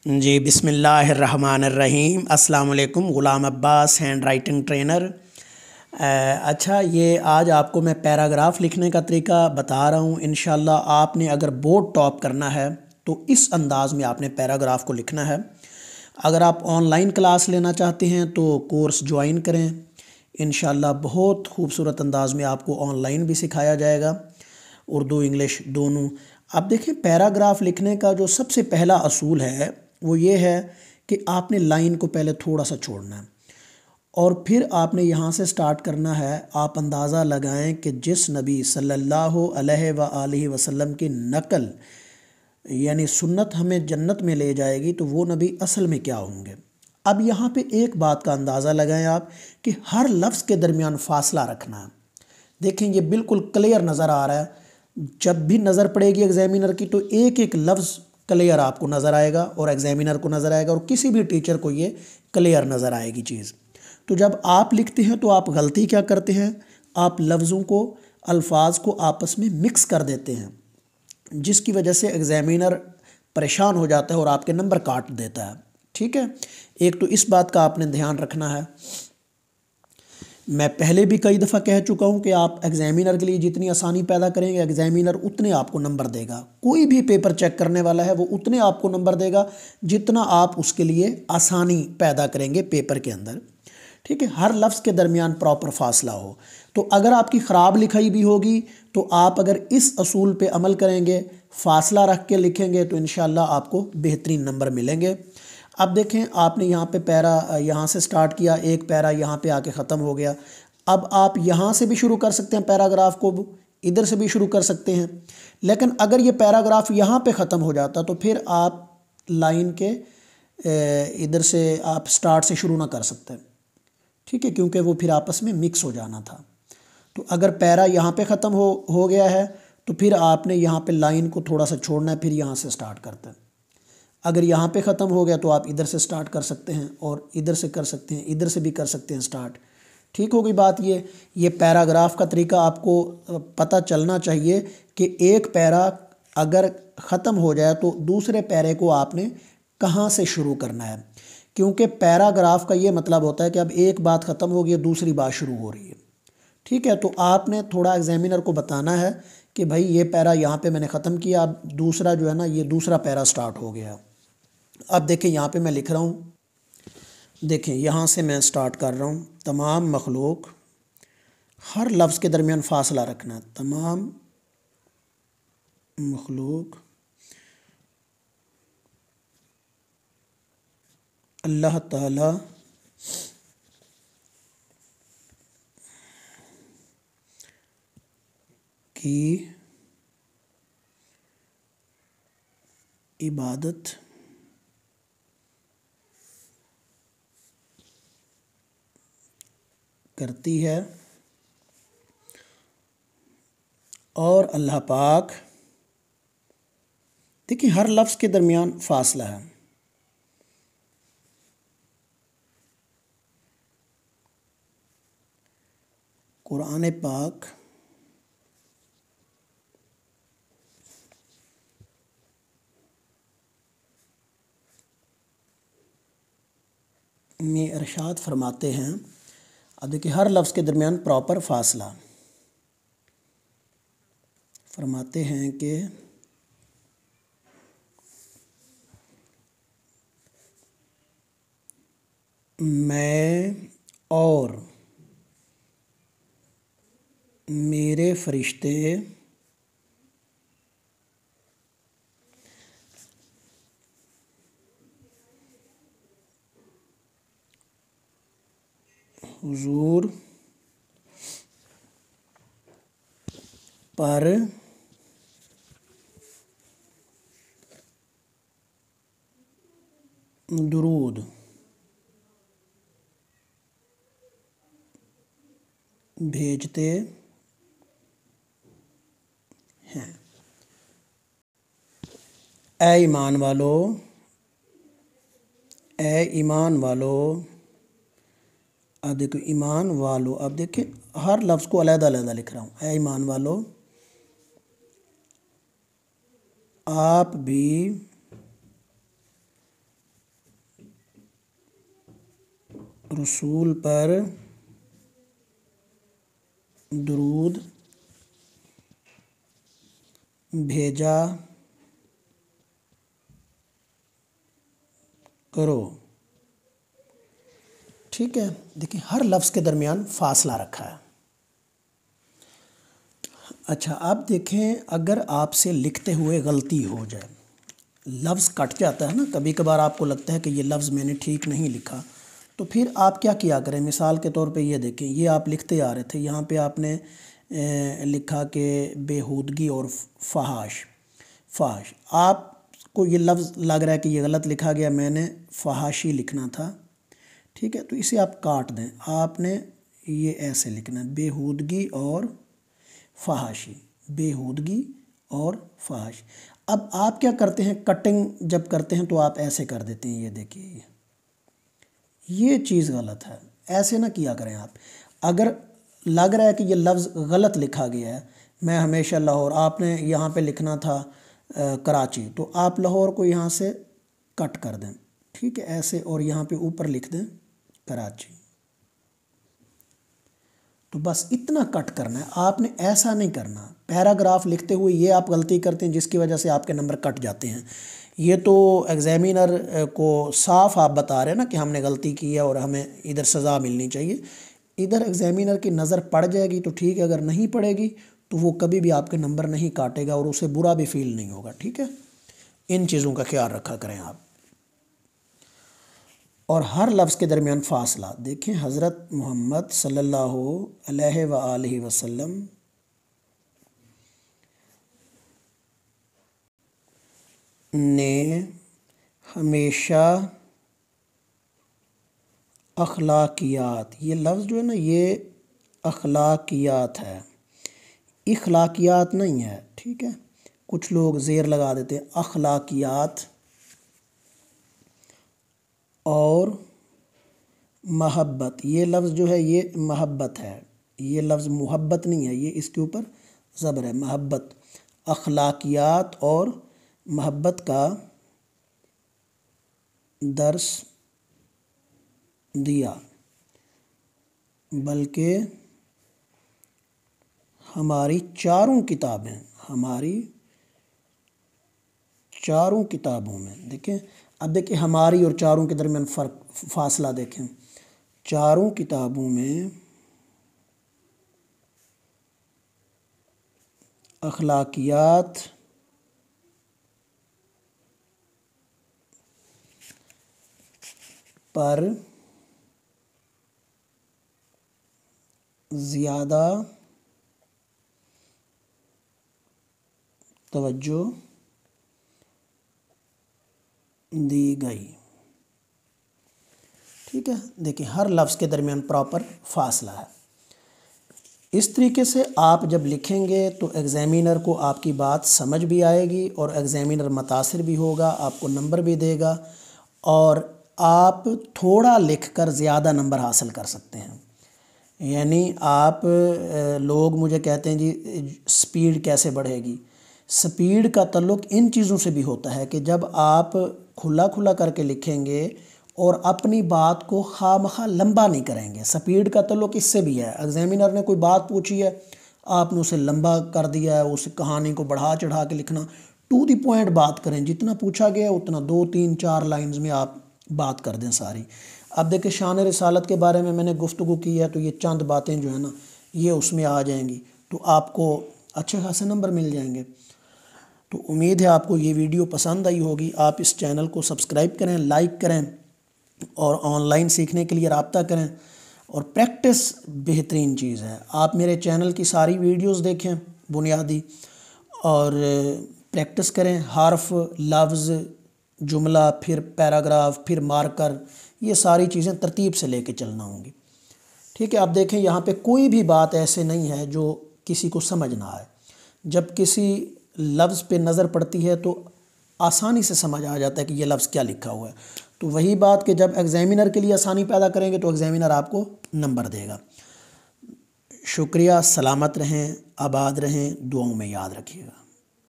جی بسم اللہ الرحمن الرحیم۔ السلام علیکم، Ghulam Abbas hand writing trainer. اچھا، یہ آج آپ کو میں پیراگراف لکھنے کا طریقہ بتا رہا ہوں۔ انشاءاللہ آپ نے اگر بورڈ ٹاپ کرنا ہے تو اس انداز میں آپ نے پیراگراف کو لکھنا ہے۔ اگر آپ آن لائن کلاس لینا چاہتے ہیں تو کورس جوائن کریں، انشاءاللہ بہت خوبصورت انداز میں آپ کو آن لائن بھی سکھایا جائے گا، اردو انگلش دونوں۔ اب دیکھیں، پیراگراف لکھنے کا جو سب سے پہلا اصول ہے وہ یہ ہے کہ آپ نے لائن کو پہلے تھوڑا سا چھوڑنا ہے اور پھر آپ نے یہاں سے سٹارٹ کرنا ہے۔ آپ اندازہ لگائیں کہ جس نبی صلی اللہ علیہ وآلہ وسلم کی نقل یعنی سنت ہمیں جنت میں لے جائے گی تو وہ نبی اصل میں کیا ہوں گے۔ اب یہاں پہ ایک بات کا اندازہ لگائیں آپ کہ ہر لفظ کے درمیان فاصلہ رکھنا ہے۔ دیکھیں یہ بالکل کلیئر نظر آ رہا ہے، جب بھی نظر پڑے گی ایگزامینر کی تو ایک ایک لفظ کلیئر آپ کو نظر آئے گا اور ایگزامینر کو نظر آئے گا اور کسی بھی ٹیچر کو یہ کلیئر نظر آئے گی چیز۔ تو جب آپ لکھتے ہیں تو آپ غلطی کیا کرتے ہیں، آپ لفظوں کو الفاظ کو آپس میں مکس کر دیتے ہیں، جس کی وجہ سے ایگزامینر پریشان ہو جاتا ہے اور آپ کے نمبر کاٹ دیتا ہے۔ ٹھیک ہے، ایک تو اس بات کا آپ نے دھیان رکھنا ہے۔ میں پہلے بھی کئی دفعہ کہہ چکا ہوں کہ آپ ایگزامینر کے لیے جتنی آسانی پیدا کریں گے ایگزامینر اتنے آپ کو نمبر دے گا۔ کوئی بھی پیپر چیک کرنے والا ہے وہ اتنے آپ کو نمبر دے گا جتنا آپ اس کے لیے آسانی پیدا کریں گے پیپر کے اندر۔ ٹھیک ہے، ہر لفظ کے درمیان پراپر فاصلہ ہو۔ تو اگر آپ کی خراب لکھائی بھی ہوگی تو آپ اگر اس اصول پہ عمل کریں گے، فاصلہ رکھ کے لکھیں گے تو انشاءاللہ آپ کو بہترین نمبر ملیں گے۔ اب دیکھیں، آپ نے یہاں پہ پیرا یہاں سے سٹارٹ کیا، ایک پیرا یہاں پہ آ کے ختم ہو گیا۔ اب آپ یہاں سے بھی شروع کر سکتے ہیں پیراگراف کو، ادھر سے بھی شروع کر سکتے ہیں، لیکن اگر یہ پیراگراف یہاں پہ ختم ہو جاتا تو پھر آپ لائن کے ادھر سے آپ سٹارٹ سے شروع نہ کر سکتے، ٹھیک ہے، کیونکہ وہ پھر آپس میں مکس ہو جانا تھا۔ تو اگر پیرا یہاں پہ ختم ہو گیا ہے تو پھر آپ نے یہاں پہ لائن کو تھوڑا سا چھوڑنا ہے، پھر یہاں سے سٹارٹ کرتے ہیں۔ اگر یہاں پہ ختم ہو گیا تو آپ ادھر سے سٹارٹ کر سکتے ہیں اور ادھر سے کر سکتے ہیں، ادھر سے بھی کر سکتے ہیں سٹارٹ۔ ٹھیک ہوگی بات۔ یہ پیراگراف کا طریقہ آپ کو پتہ چلنا چاہیے کہ ایک پیرا اگر ختم ہو جائے تو دوسرے پیرے کو آپ نے کہاں سے شروع کرنا ہے، کیونکہ پیراگراف کا یہ مطلب ہوتا ہے کہ اب ایک بات ختم ہو گئی دوسری بات شروع ہو رہی ہے۔ ٹھیک ہے، تو آپ نے تھوڑا ایگزامینر کو بتانا ہے کہ بھائی یہ پیرا یہاں پہ میں نے ختم کیا، اب دوسرا جو ہے نا یہ دوسرا پیرا سٹارٹ ہو گیا۔ اب دیکھیں یہاں پہ میں لکھ رہا ہوں، دیکھیں یہاں سے میں سٹارٹ کر رہا ہوں۔ تمام مخلوق، ہر لفظ کے درمیان فاصلہ رکھنا۔ تمام مخلوق اللہ تعالی کی عبادت کرتی ہے اور اللہ پاک، دیکھیں ہر لفظ کے درمیان فاصلہ ہے۔ قرآن پاک میں ارشاد فرماتے ہیں، اب دیکھیں ہر لفظ کے درمیان پراپر فاصلہ فرماتے ہیں کہ میں اور میرے فرشتے حضور پر درود بھیجتے ہیں۔ اے ایمان والو، اے ایمان والو، اب دیکھو ایمان والو، اب دیکھیں ہر لفظ کو علیحدہ علیحدہ لکھ رہا ہوں۔ اے ایمان والو، آپ بھی रसूल पर दुरूद भेजा करो। ठीक है, देखिए हर लफ्ज़ के दरमियान फासला रखा है। अच्छा, आप देखें अगर आपसे लिखते हुए गलती हो जाए, लफ्ज़ कट जाता है ना, कभी कभार आपको लगता है कि ये लफ्ज़ मैंने ठीक नहीं लिखा, तो फिर आप क्या किया करें। मिसाल के तौर पे ये देखें, ये आप लिखते आ रहे थे, यहाँ पे आपने लिखा कि बेहूदगी और फहाश। आपको ये लफ्ज़ लग रहा है कि ये गलत लिखा गया, मैंने फहाशी लिखना था। ठीक है, तो इसे आप काट दें, आपने ये ऐसे लिखना है, बेहूदगी और फहाशी, बेहूदगी और फहाश। अब आप क्या करते हैं, कटिंग जब करते हैं तो आप ऐसे कर देते हैं, ये देखिए ये चीज़ गलत है, ऐसे ना किया करें आप। अगर लग रहा है कि ये लफ्ज़ गलत लिखा गया है, मैं हमेशा लाहौर, आपने यहाँ पे लिखना था कराची, तो आप लाहौर को यहाँ से कट कर दें। ठीक है, ऐसे, और यहाँ पे ऊपर लिख दें कराची। तो बस इतना कट करना है, आपने ऐसा नहीं करना। पैराग्राफ लिखते हुए ये आप गलती करते हैं जिसकी वजह से आपके नंबर कट जाते हैं। ये तो एग्ज़ामिनर को साफ आप बता रहे हैं ना कि हमने गलती की है और हमें इधर सज़ा मिलनी चाहिए। इधर एग्ज़ामिनर की नज़र पड़ जाएगी तो ठीक है, अगर नहीं पड़ेगी तो वो कभी भी आपके नंबर नहीं काटेगा और उसे बुरा भी फील नहीं होगा। ठीक है, इन चीज़ों का ख्याल रखा करें आप। और हर लफ्ज़ के दरमियान फ़ासला देखें, हज़रत मोहम्मद सल्लल्लाहु अलैहि वसल्लम ने हमेशा अखलाकियात, ये लफ्ज़ जो है ना, ये अखलाकियात है, इखलाकियात नहीं है। ठीक है, कुछ लोग ज़ेर लगा देते हैं, अखलाकियात और महब्बत, ये लफ्ज़ जो है ये महब्बत है, ये लफ्ज़ मुहब्बत नहीं है, ये इसके ऊपर ज़बर है, महब्बत। अखलाकियात और महब्बत का दर्स दिया, बल्कि हमारी चारों किताबें, हमारी चारों किताबों में, देखें अब देखिए हमारी और चारों के दरमियान फ़र्क, फासला देखें, चारों किताबों में अखलाकियात पर ज़्यादा तवज्जो दी गई। ठीक है, देखिए हर लफ्ज़ के दरमियान प्रॉपर फासला है। इस तरीके से आप जब लिखेंगे तो एग्ज़ामिनर को आपकी बात समझ भी आएगी और एग्ज़ामिनर मुतासिर भी होगा, आपको नंबर भी देगा और आप थोड़ा लिखकर ज़्यादा नंबर हासिल कर सकते हैं। यानी आप लोग मुझे कहते हैं जी स्पीड कैसे बढ़ेगी, स्पीड का ताल्लुक़ इन चीज़ों से भी होता है कि जब आप खुला खुला करके लिखेंगे और अपनी बात को खामखा लंबा नहीं करेंगे। स्पीड का ताल्लुक़ इससे भी है, एग्ज़ामिनर ने कोई बात पूछी है, आपने उसे लंबा कर दिया है, उस कहानी को बढ़ा चढ़ा के लिखना, टू द पॉइंट बात करें, जितना पूछा गया उतना 2 3 4 लाइन्स में आप बात कर दें सारी। अब देखिए शान रिसालत के बारे में मैंने गुफ्तगू की है, तो ये चंद बातें जो है ना ये उसमें आ जाएंगी, तो आपको अच्छे खासे नंबर मिल जाएंगे। तो उम्मीद है आपको ये वीडियो पसंद आई होगी। आप इस चैनल को सब्सक्राइब करें, लाइक करें और ऑनलाइन सीखने के लिए रब्ता करें। और प्रैक्टिस बेहतरीन चीज़ है, आप मेरे चैनल की सारी वीडियोस देखें बुनियादी और प्रैक्टिस करें, हर्फ, लफ्ज़, जुमला, फिर पैराग्राफ, फिर मार्कर, ये सारी चीज़ें तरतीब से लेके चलना होंगी। ठीक है, आप देखें यहाँ पे कोई भी बात ऐसे नहीं है जो किसी को समझ ना आए। जब किसी लफ्ज़ पे नज़र पड़ती है तो आसानी से समझ आ जाता है कि ये लफ्ज़ क्या लिखा हुआ है। तो वही बात कि जब एग्ज़ामिनर के लिए आसानी पैदा करेंगे तो एग्ज़ामिनर आपको नंबर देगा। शुक्रिया, सलामत रहें, आबाद रहें, दुआओं में याद रखिएगा।